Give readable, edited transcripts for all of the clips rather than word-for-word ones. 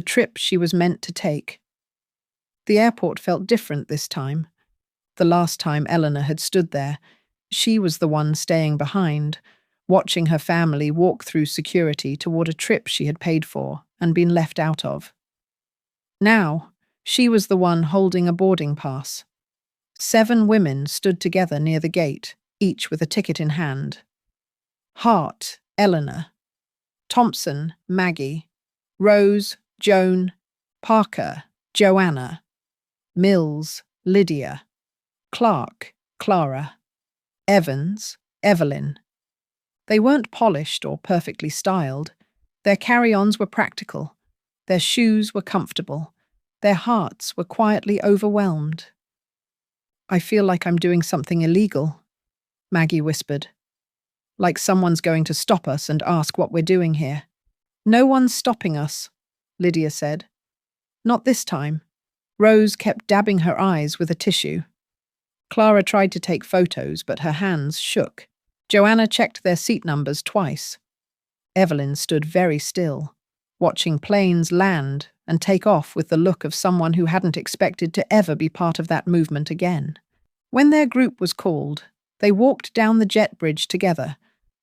the trip she was meant to take. The airport felt different this time. The last time Eleanor had stood there, she was the one staying behind, watching her family walk through security toward a trip she had paid for and been left out of. Now, she was the one holding a boarding pass. 7 women stood together near the gate, each with a ticket in hand. Hart, Eleanor. Thompson, Maggie. Rose, Joan. Parker, Joanna. Mills, Lydia. Clark, Clara. Evans, Evelyn. They weren't polished or perfectly styled. Their carry-ons were practical. Their shoes were comfortable. Their hearts were quietly overwhelmed. "I feel like I'm doing something illegal," Maggie whispered. "Like someone's going to stop us and ask what we're doing here." "No one's stopping us," Lydia said. "Not this time." Rose kept dabbing her eyes with a tissue. Clara tried to take photos, but her hands shook. Joanna checked their seat numbers twice. Evelyn stood very still, watching planes land and take off with the look of someone who hadn't expected to ever be part of that movement again. When their group was called, they walked down the jet bridge together,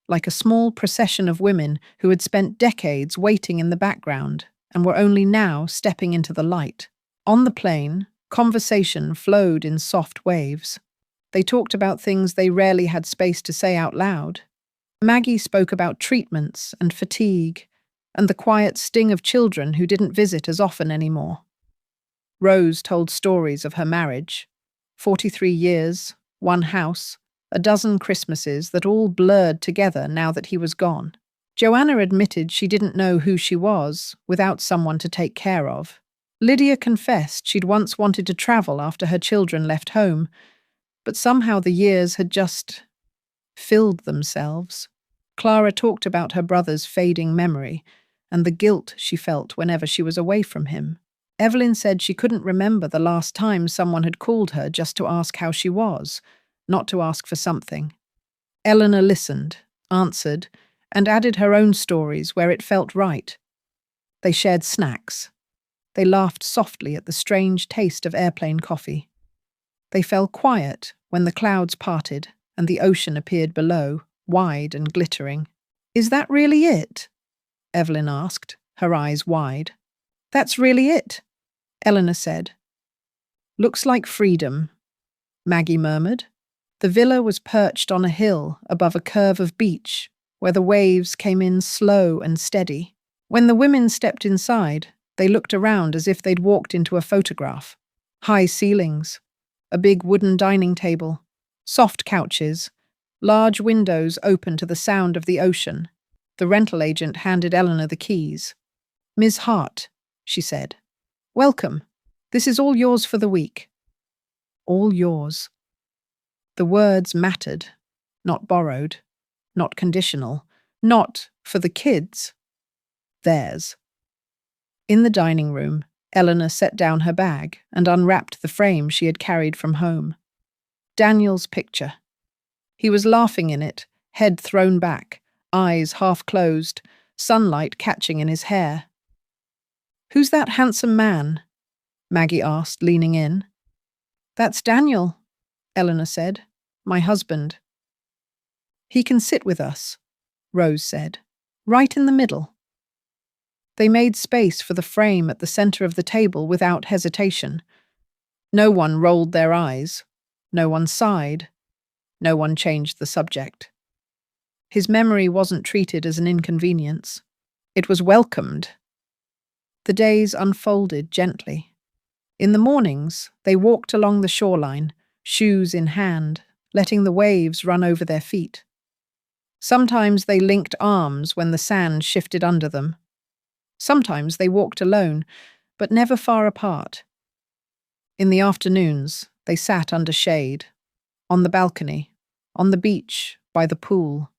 like a small procession of women who had spent decades waiting in the background and were only now stepping into the light. On the plane, conversation flowed in soft waves. They talked about things they rarely had space to say out loud. Maggie spoke about treatments and fatigue, and the quiet sting of children who didn't visit as often anymore. Rose told stories of her marriage. 43 years, 1 house, a dozen Christmases that all blurred together now that he was gone. Joanna admitted she didn't know who she was without someone to take care of. Lydia confessed she'd once wanted to travel after her children left home, but somehow the years had just filled themselves. Clara talked about her brother's fading memory and the guilt she felt whenever she was away from him. Evelyn said she couldn't remember the last time someone had called her just to ask how she was, not to ask for something. Eleanor listened, answered, and added her own stories where it felt right. They shared snacks. They laughed softly at the strange taste of airplane coffee. They fell quiet when the clouds parted and the ocean appeared below, wide and glittering. "Is that really it?" Evelyn asked, her eyes wide. "That's really it," Eleanor said. "Looks like freedom," Maggie murmured. The villa was perched on a hill above a curve of beach, where the waves came in slow and steady. When the women stepped inside, they looked around as if they'd walked into a photograph. High ceilings, a big wooden dining table, soft couches, large windows open to the sound of the ocean. The rental agent handed Eleanor the keys. "Ms. Hart," she said. "Welcome. This is all yours for the week." All yours. The words mattered, not borrowed, not conditional, not for the kids. Theirs. In the dining room, Eleanor set down her bag and unwrapped the frame she had carried from home. Daniel's picture. He was laughing in it, head thrown back, eyes half closed, sunlight catching in his hair. "Who's that handsome man?" Maggie asked, leaning in. "That's Daniel," Eleanor said. "My husband." "He can sit with us," Rose said. "Right in the middle." They made space for the frame at the center of the table without hesitation. No one rolled their eyes. No one sighed. No one changed the subject. His memory wasn't treated as an inconvenience. It was welcomed. The days unfolded gently. In the mornings, they walked along the shoreline, shoes in hand, letting the waves run over their feet. Sometimes they linked arms when the sand shifted under them. Sometimes they walked alone, but never far apart. In the afternoons, they sat under shade, on the balcony, on the beach, by the pool,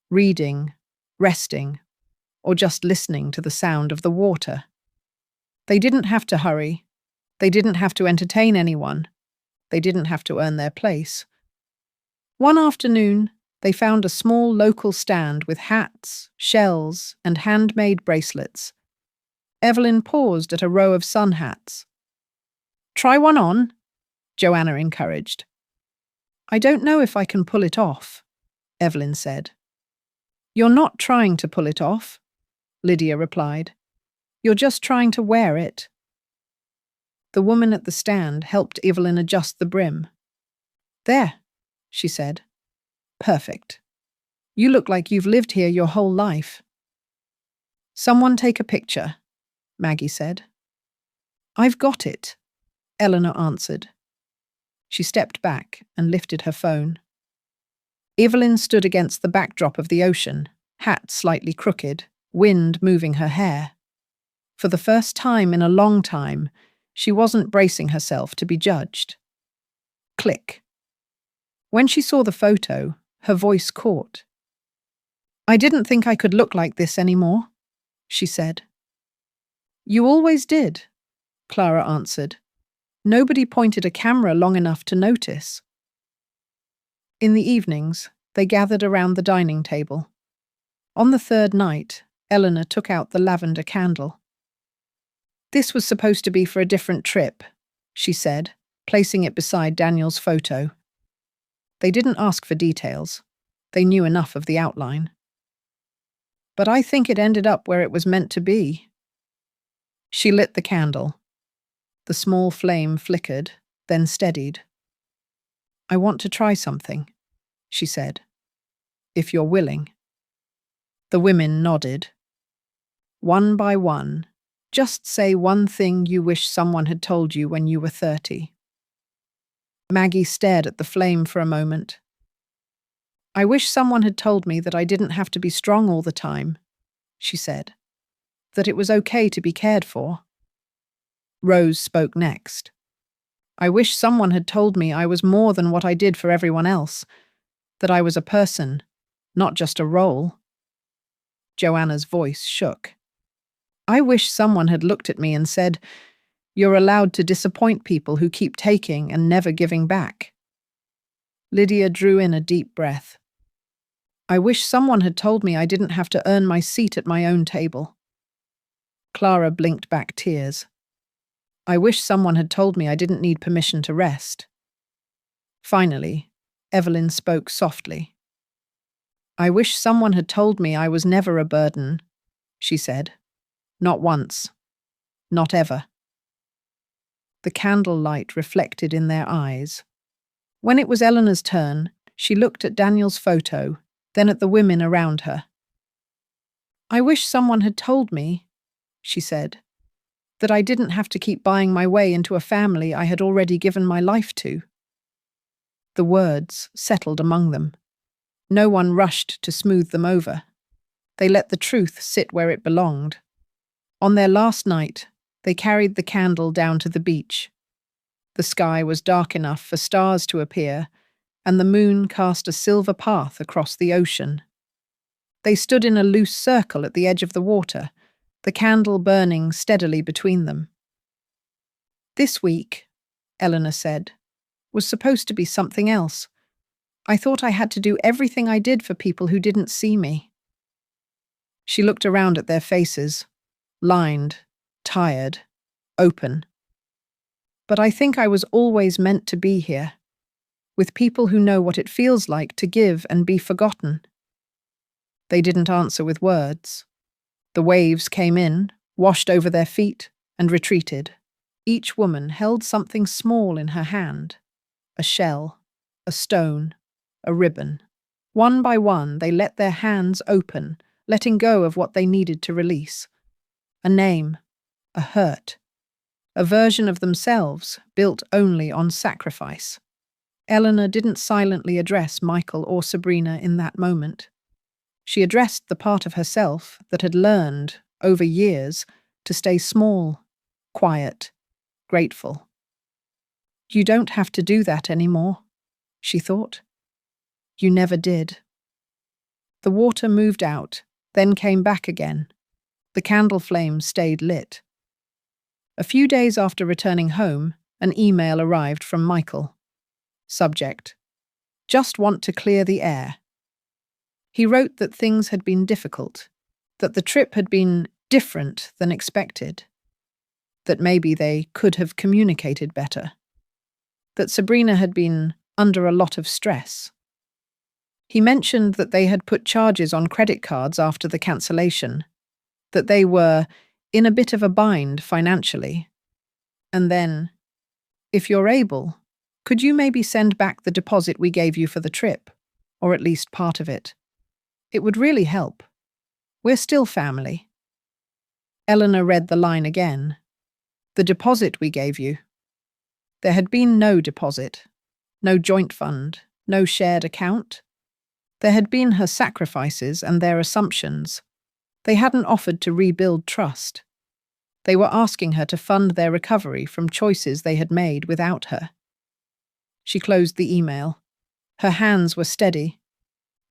reading, resting, or just listening to the sound of the water. They didn't have to hurry. They didn't have to entertain anyone. They didn't have to earn their place. One afternoon, they found a small local stand with hats, shells, and handmade bracelets. Evelyn paused at a row of sun hats. "Try one on," Joanna encouraged. "I don't know if I can pull it off," Evelyn said. "You're not trying to pull it off," Lydia replied. "You're just trying to wear it." The woman at the stand helped Evelyn adjust the brim. "There," she said. "Perfect. You look like you've lived here your whole life." "Someone take a picture," Maggie said. "I've got it," Eleanor answered. She stepped back and lifted her phone. Evelyn stood against the backdrop of the ocean, hat slightly crooked, wind moving her hair. For the first time in a long time, she wasn't bracing herself to be judged. Click. When she saw the photo, her voice caught. "I didn't think I could look like this anymore," she said. "You always did," Clara answered. "Nobody pointed a camera long enough to notice." In the evenings, they gathered around the dining table. On the third night, Eleanor took out the lavender candle. "This was supposed to be for a different trip," she said, placing it beside Daniel's photo. They didn't ask for details. They knew enough of the outline. "But I think it ended up where it was meant to be." She lit the candle. The small flame flickered, then steadied. "I want to try something," she said. "If you're willing." The women nodded. One by one, just say one thing you wish someone had told you when you were 30. Maggie stared at the flame for a moment. "I wish someone had told me that I didn't have to be strong all the time," she said. "That it was okay to be cared for." Rose spoke next. "I wish someone had told me I was more than what I did for everyone else, that I was a person, not just a role." Joanna's voice shook. "I wish someone had looked at me and said, 'You're allowed to disappoint people who keep taking and never giving back.'" Lydia drew in a deep breath. "I wish someone had told me I didn't have to earn my seat at my own table." Clara blinked back tears. "I wish someone had told me I didn't need permission to rest." Finally, Evelyn spoke softly. "I wish someone had told me I was never a burden," she said. "Not once. Not ever." The candlelight reflected in their eyes. When it was Eleanor's turn, she looked at Daniel's photo, then at the women around her. "I wish someone had told me," she said, "that I didn't have to keep buying my way into a family I had already given my life to." The words settled among them. No one rushed to smooth them over. They let the truth sit where it belonged. On their last night, they carried the candle down to the beach. The sky was dark enough for stars to appear, and the moon cast a silver path across the ocean. They stood in a loose circle at the edge of the water, the candle burning steadily between them. "This week," Eleanor said, "was supposed to be something else. I thought I had to do everything I did for people who didn't see me." She looked around at their faces, lined, tired, open. "But I think I was always meant to be here, with people who know what it feels like to give and be forgotten." They didn't answer with words. The waves came in, washed over their feet, and retreated. Each woman held something small in her hand: a shell, a stone, a ribbon. One by one, they let their hands open, letting go of what they needed to release. A name, a hurt, a version of themselves built only on sacrifice. Eleanor didn't silently address Michael or Sabrina in that moment. She addressed the part of herself that had learned, over years, to stay small, quiet, grateful. "You don't have to do that anymore," she thought. "You never did." The water moved out, then came back again. The candle flame stayed lit. A few days after returning home, an email arrived from Michael. Subject: "Just want to clear the air." He wrote that things had been difficult, that the trip had been different than expected, that maybe they could have communicated better, that Sabrina had been under a lot of stress. He mentioned that they had put charges on credit cards after the cancellation, that they were in a bit of a bind financially. And then, if you're able, could you maybe send back the deposit we gave you for the trip, or at least part of it? It would really help. We're still family. Eleanor read the line again. The deposit we gave you. There had been no deposit, no joint fund, no shared account. There had been her sacrifices and their assumptions. They hadn't offered to rebuild trust. They were asking her to fund their recovery from choices they had made without her. She closed the email. Her hands were steady.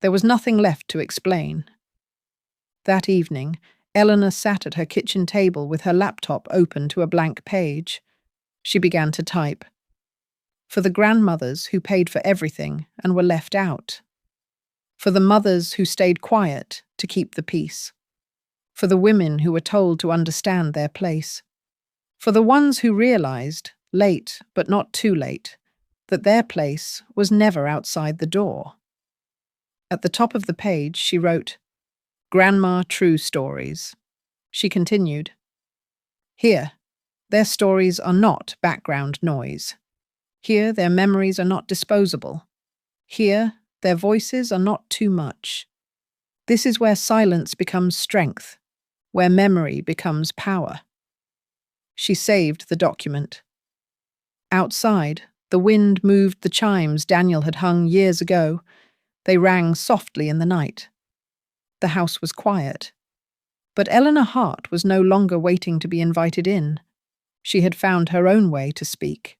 There was nothing left to explain. That evening, Eleanor sat at her kitchen table with her laptop open to a blank page. She began to type. For the grandmothers who paid for everything and were left out. For the mothers who stayed quiet to keep the peace. For the women who were told to understand their place. For the ones who realized, late but not too late, that their place was never outside the door. At the top of the page, she wrote, Grandma True Stories. She continued, Here, their stories are not background noise. Here, their memories are not disposable. Here, their voices are not too much. This is where silence becomes strength, where memory becomes power. She saved the document. Outside, the wind moved the chimes Daniel had hung years ago. They rang softly in the night. The house was quiet. But Eleanor Hart was no longer waiting to be invited in. She had found her own way to speak.